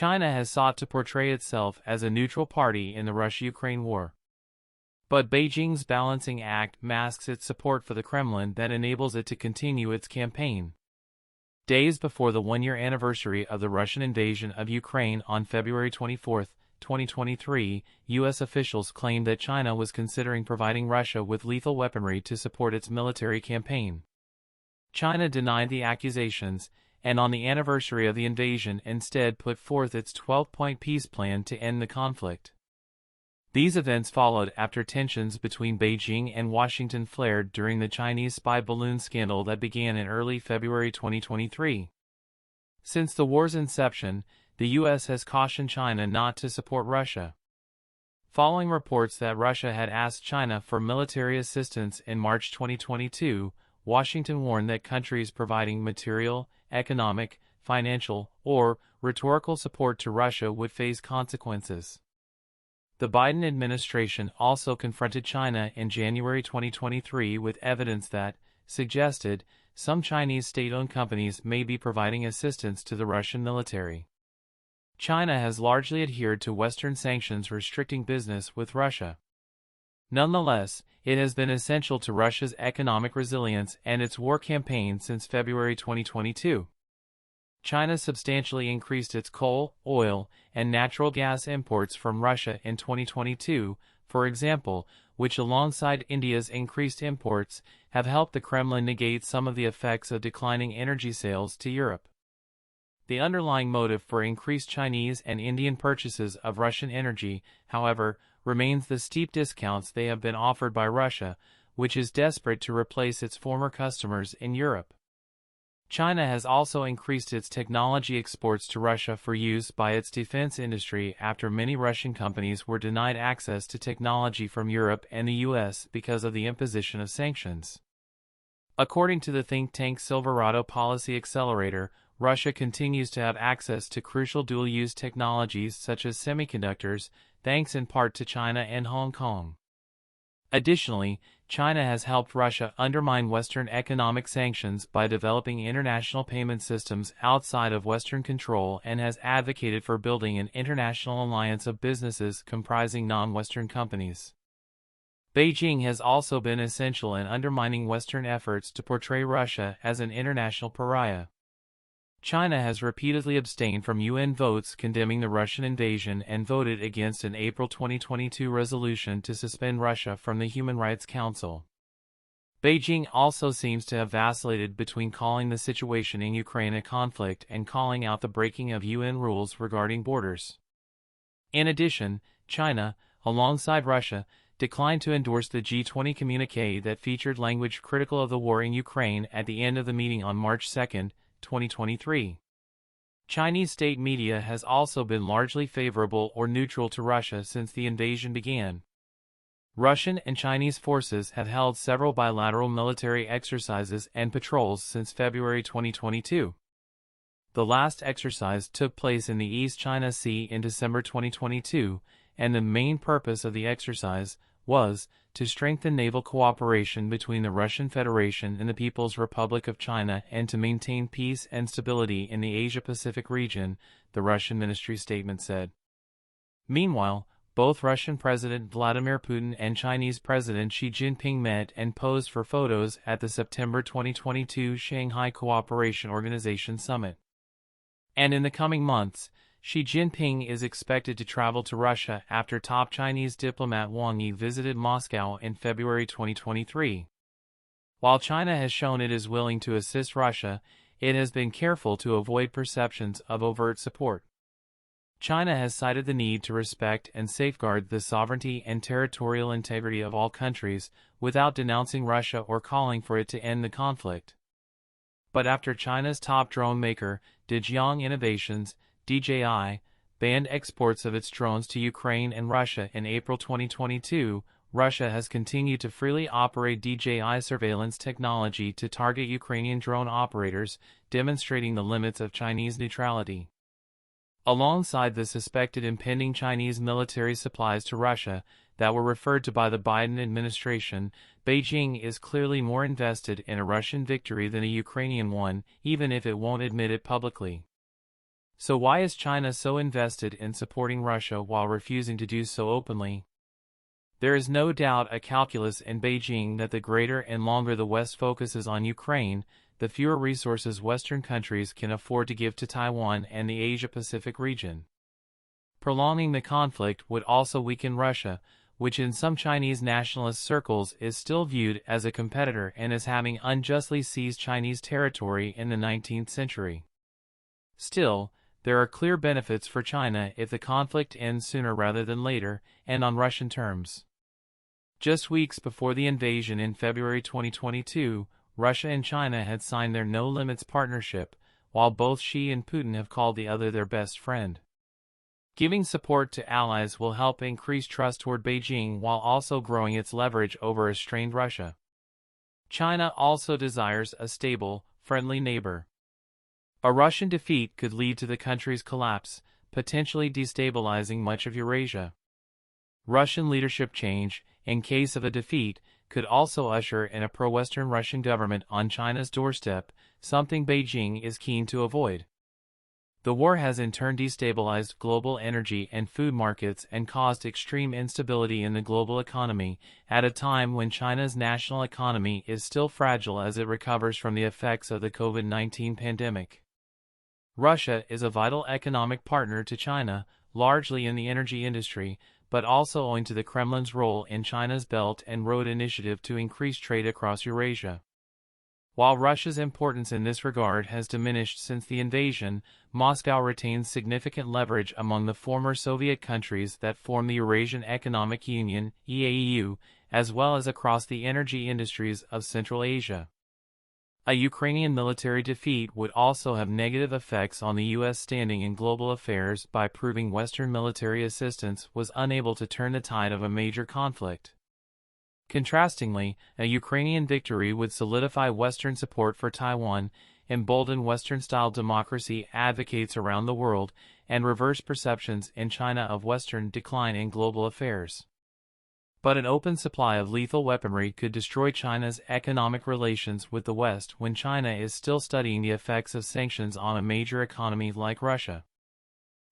China has sought to portray itself as a neutral party in the Russia-Ukraine war. But Beijing's balancing act masks its support for the Kremlin that enables it to continue its campaign. Days before the one-year anniversary of the Russian invasion of Ukraine on February 24, 2023, U.S. officials claimed that China was considering providing Russia with lethal weaponry to support its military campaign. China denied the accusations, and on the anniversary of the invasion instead put forth its 12-point peace plan to end the conflict. These events followed after tensions between Beijing and Washington flared during the Chinese spy balloon scandal that began in early February 2023. Since the war's inception, the U.S. has cautioned China not to support Russia. Following reports that Russia had asked China for military assistance in March 2022, Washington warned that countries providing material, economic, financial, or rhetorical support to Russia would face consequences. The Biden administration also confronted China in January 2023 with evidence that suggested some Chinese state-owned companies may be providing assistance to the Russian military. China has largely adhered to Western sanctions restricting business with Russia. Nonetheless, it has been essential to Russia's economic resilience and its war campaign since February 2022. China substantially increased its coal, oil, and natural gas imports from Russia in 2022, for example, which alongside India's increased imports, have helped the Kremlin negate some of the effects of declining energy sales to Europe. The underlying motive for increased Chinese and Indian purchases of Russian energy, however, remains the steep discounts they have been offered by Russia, which is desperate to replace its former customers in Europe. China has also increased its technology exports to Russia for use by its defense industry after many Russian companies were denied access to technology from Europe and the U.S. because of the imposition of sanctions. According to the think tank Silverado Policy Accelerator, Russia continues to have access to crucial dual-use technologies such as semiconductors, thanks in part to China and Hong Kong. Additionally, China has helped Russia undermine Western economic sanctions by developing international payment systems outside of Western control and has advocated for building an international alliance of businesses comprising non-Western companies. Beijing has also been essential in undermining Western efforts to portray Russia as an international pariah. China has repeatedly abstained from UN votes condemning the Russian invasion and voted against an April 2022 resolution to suspend Russia from the Human Rights Council. Beijing also seems to have vacillated between calling the situation in Ukraine a conflict and calling out the breaking of UN rules regarding borders. In addition, China, alongside Russia, declined to endorse the G20 communiqué that featured language critical of the war in Ukraine at the end of the meeting on March 2, 2023. Chinese state media has also been largely favorable or neutral to Russia since the invasion began. Russian and Chinese forces have held several bilateral military exercises and patrols since February 2022. The last exercise took place in the East China Sea in December 2022, and the main purpose of the exercise was to strengthen naval cooperation between the Russian Federation and the People's Republic of China and to maintain peace and stability in the Asia-Pacific region, the Russian ministry statement said. Meanwhile, both Russian President Vladimir Putin and Chinese President Xi Jinping met and posed for photos at the September 2022 Shanghai Cooperation Organization Summit. And in the coming months, Xi Jinping is expected to travel to Russia after top Chinese diplomat Wang Yi visited Moscow in February 2023. While China has shown it is willing to assist Russia, it has been careful to avoid perceptions of overt support. China has cited the need to respect and safeguard the sovereignty and territorial integrity of all countries without denouncing Russia or calling for it to end the conflict. But after China's top drone maker, Dejiang Innovations, DJI, banned exports of its drones to Ukraine and Russia in April 2022, Russia has continued to freely operate DJI surveillance technology to target Ukrainian drone operators, demonstrating the limits of Chinese neutrality. Alongside the suspected impending Chinese military supplies to Russia that were referred to by the Biden administration, Beijing is clearly more invested in a Russian victory than a Ukrainian one, even if it won't admit it publicly. So why is China so invested in supporting Russia while refusing to do so openly? There is no doubt a calculus in Beijing that the greater and longer the West focuses on Ukraine, the fewer resources Western countries can afford to give to Taiwan and the Asia-Pacific region. Prolonging the conflict would also weaken Russia, which in some Chinese nationalist circles is still viewed as a competitor and as having unjustly seized Chinese territory in the 19th century. Still, there are clear benefits for China if the conflict ends sooner rather than later, and on Russian terms. Just weeks before the invasion in February 2022, Russia and China had signed their no-limits partnership, while both Xi and Putin have called the other their best friend. Giving support to allies will help increase trust toward Beijing while also growing its leverage over a strained Russia. China also desires a stable, friendly neighbor. A Russian defeat could lead to the country's collapse, potentially destabilizing much of Eurasia. Russian leadership change, in case of a defeat, could also usher in a pro-Western Russian government on China's doorstep, something Beijing is keen to avoid. The war has in turn destabilized global energy and food markets and caused extreme instability in the global economy, at a time when China's national economy is still fragile as it recovers from the effects of the COVID-19 pandemic. Russia is a vital economic partner to China, largely in the energy industry, but also owing to the Kremlin's role in China's Belt and Road Initiative to increase trade across Eurasia. While Russia's importance in this regard has diminished since the invasion, Moscow retains significant leverage among the former Soviet countries that form the Eurasian Economic Union (EAEU), as well as across the energy industries of Central Asia. A Ukrainian military defeat would also have negative effects on the U.S. standing in global affairs by proving Western military assistance was unable to turn the tide of a major conflict. Contrastingly, a Ukrainian victory would solidify Western support for Taiwan, embolden Western-style democracy advocates around the world, and reverse perceptions in China of Western decline in global affairs. But an open supply of lethal weaponry could destroy China's economic relations with the West when China is still studying the effects of sanctions on a major economy like Russia.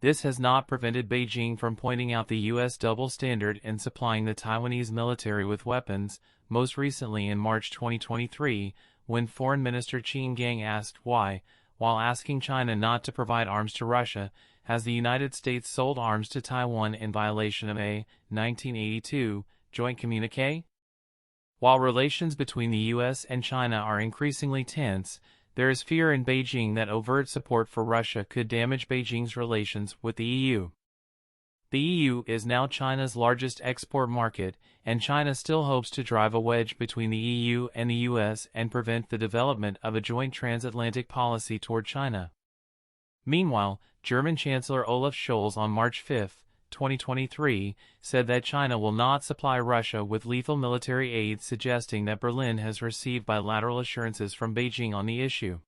This has not prevented Beijing from pointing out the U.S. double standard in supplying the Taiwanese military with weapons, most recently in March 2023, when Foreign Minister Qin Gang asked why, while asking China not to provide arms to Russia, has the United States sold arms to Taiwan in violation of a 1982 joint communique? While relations between the U.S. and China are increasingly tense, there is fear in Beijing that overt support for Russia could damage Beijing's relations with the EU. The EU is now China's largest export market, and China still hopes to drive a wedge between the EU and the US and prevent the development of a joint transatlantic policy toward China. Meanwhile, German Chancellor Olaf Scholz on March 5, 2023, said that China will not supply Russia with lethal military aid, suggesting that Berlin has received bilateral assurances from Beijing on the issue.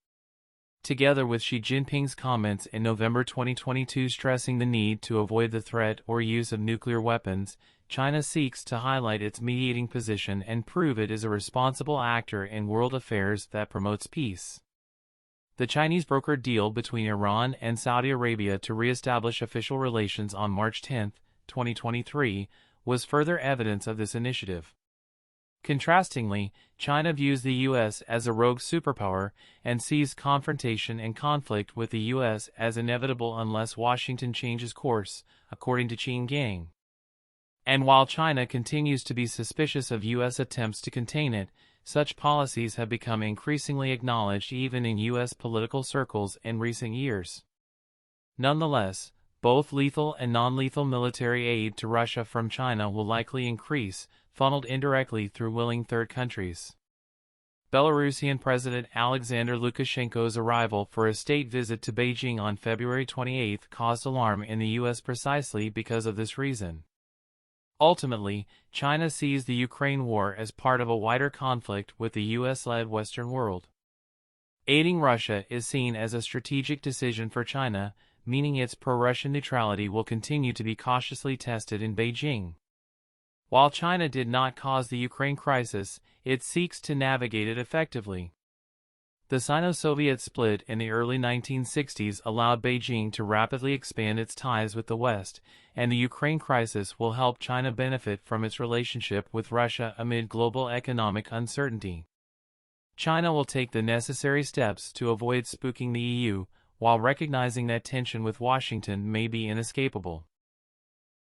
Together with Xi Jinping's comments in November 2022 stressing the need to avoid the threat or use of nuclear weapons, China seeks to highlight its mediating position and prove it is a responsible actor in world affairs that promotes peace. The Chinese brokered deal between Iran and Saudi Arabia to re-establish official relations on March 10, 2023, was further evidence of this initiative. Contrastingly, China views the U.S. as a rogue superpower and sees confrontation and conflict with the U.S. as inevitable unless Washington changes course, according to Qin Gang. And while China continues to be suspicious of U.S. attempts to contain it, such policies have become increasingly acknowledged even in U.S. political circles in recent years. Nonetheless, both lethal and non-lethal military aid to Russia from China will likely increase, funneled indirectly through willing third countries. Belarusian President Alexander Lukashenko's arrival for a state visit to Beijing on February 28 caused alarm in the U.S. precisely because of this reason. Ultimately, China sees the Ukraine war as part of a wider conflict with the U.S.-led Western world. Aiding Russia is seen as a strategic decision for China, meaning its pro-Russian neutrality will continue to be cautiously tested in Beijing. While China did not cause the Ukraine crisis, it seeks to navigate it effectively. The Sino-Soviet split in the early 1960s allowed Beijing to rapidly expand its ties with the West, and the Ukraine crisis will help China benefit from its relationship with Russia amid global economic uncertainty. China will take the necessary steps to avoid spooking the EU, while recognizing that tension with Washington may be inescapable.